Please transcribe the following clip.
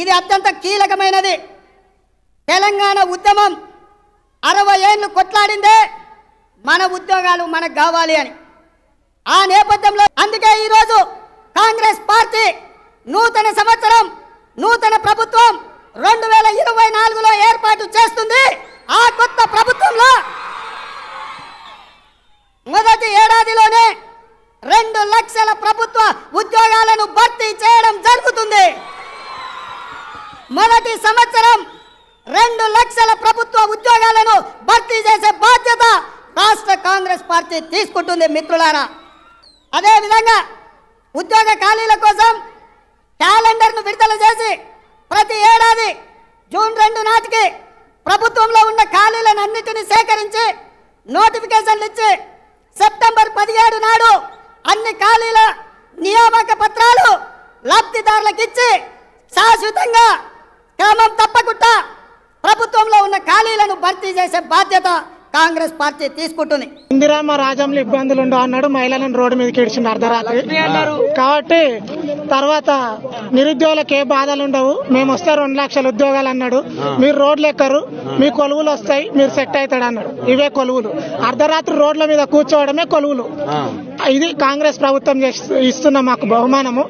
ఇది అత్యంత కీలకమైనది. తెలంగాణ ఉద్యమం 60 ఏళ్ళు కొట్లాడిందే మన ఉద్యోగాలు మనకు కావాలి అని. ఆ నేపథ్యంలో అందుకే ఈరోజు కాంగ్రెస్ పార్టీ నూతన సంవత్సరం నూతన ప్రభుత్వం 2024లో ఏర్పాటు చేస్తుంది. ఆ కొత్త ప్రభుత్వంలో మొదటి ఏడాదిలోనే 2 లక్షల ప్రభుత్వ ఉద్యోగాలను భర్తీ చేయడం జరుగుతుంది. మొదటి సంవత్సరం 2 లక్షల ప్రభుత్వ ఉద్యోగాలను భర్తీ చేసే బాధ్యత రాష్ట్ర కాంగ్రెస్ పార్టీ తీసుకుంటుంది మిత్రులారా. అదేవిధంగా ఉద్యోగ ఖాళీల కోసం క్యాలెండర్ను విడుదల చేసి ప్రతి ఏడాది జూన్ 2 నాటికి ప్రభుత్వంలో ఉన్న ఖాళీలను అన్నిటినీ సేకరించి నోటిఫికేషన్లు ఇచ్చి సెప్టెంబర్ 17 నాడు అన్ని ఖాళీల నియామక పత్రాలు లబ్ధిదారులకు ఇచ్చి శాశ్వతంగా క్రమం తప్పకుండా ప్రభుత్వంలో ఉన్న ఖాళీలను భర్తీ చేసే బాధ్యత కాంగ్రెస్ పార్టీ తీసుకుంటుంది. ఇందిరామ్మ రాజ్యంలో ఇబ్బందులు ఉండవు అన్నాడు, మహిళలను రోడ్డు మీదకి ఇడిచింది అర్ధరాత్రి. కాబట్టి తర్వాత నిరుద్యోగులకు ఏ బాధలు ఉండవు, మేము వస్తే 2 లక్షల ఉద్యోగాలు అన్నాడు. మీరు రోడ్లు ఎక్కరు, మీ కొలువులు వస్తాయి, మీరు సెట్ అవుతాడు అన్నాడు. ఇవే కొలువులు. అర్ధరాత్రి రోడ్ల మీద కూర్చోవడమే కొలువులు. ఇది కాంగ్రెస్ ప్రభుత్వం ఇస్తున్న మాకు బహుమానము.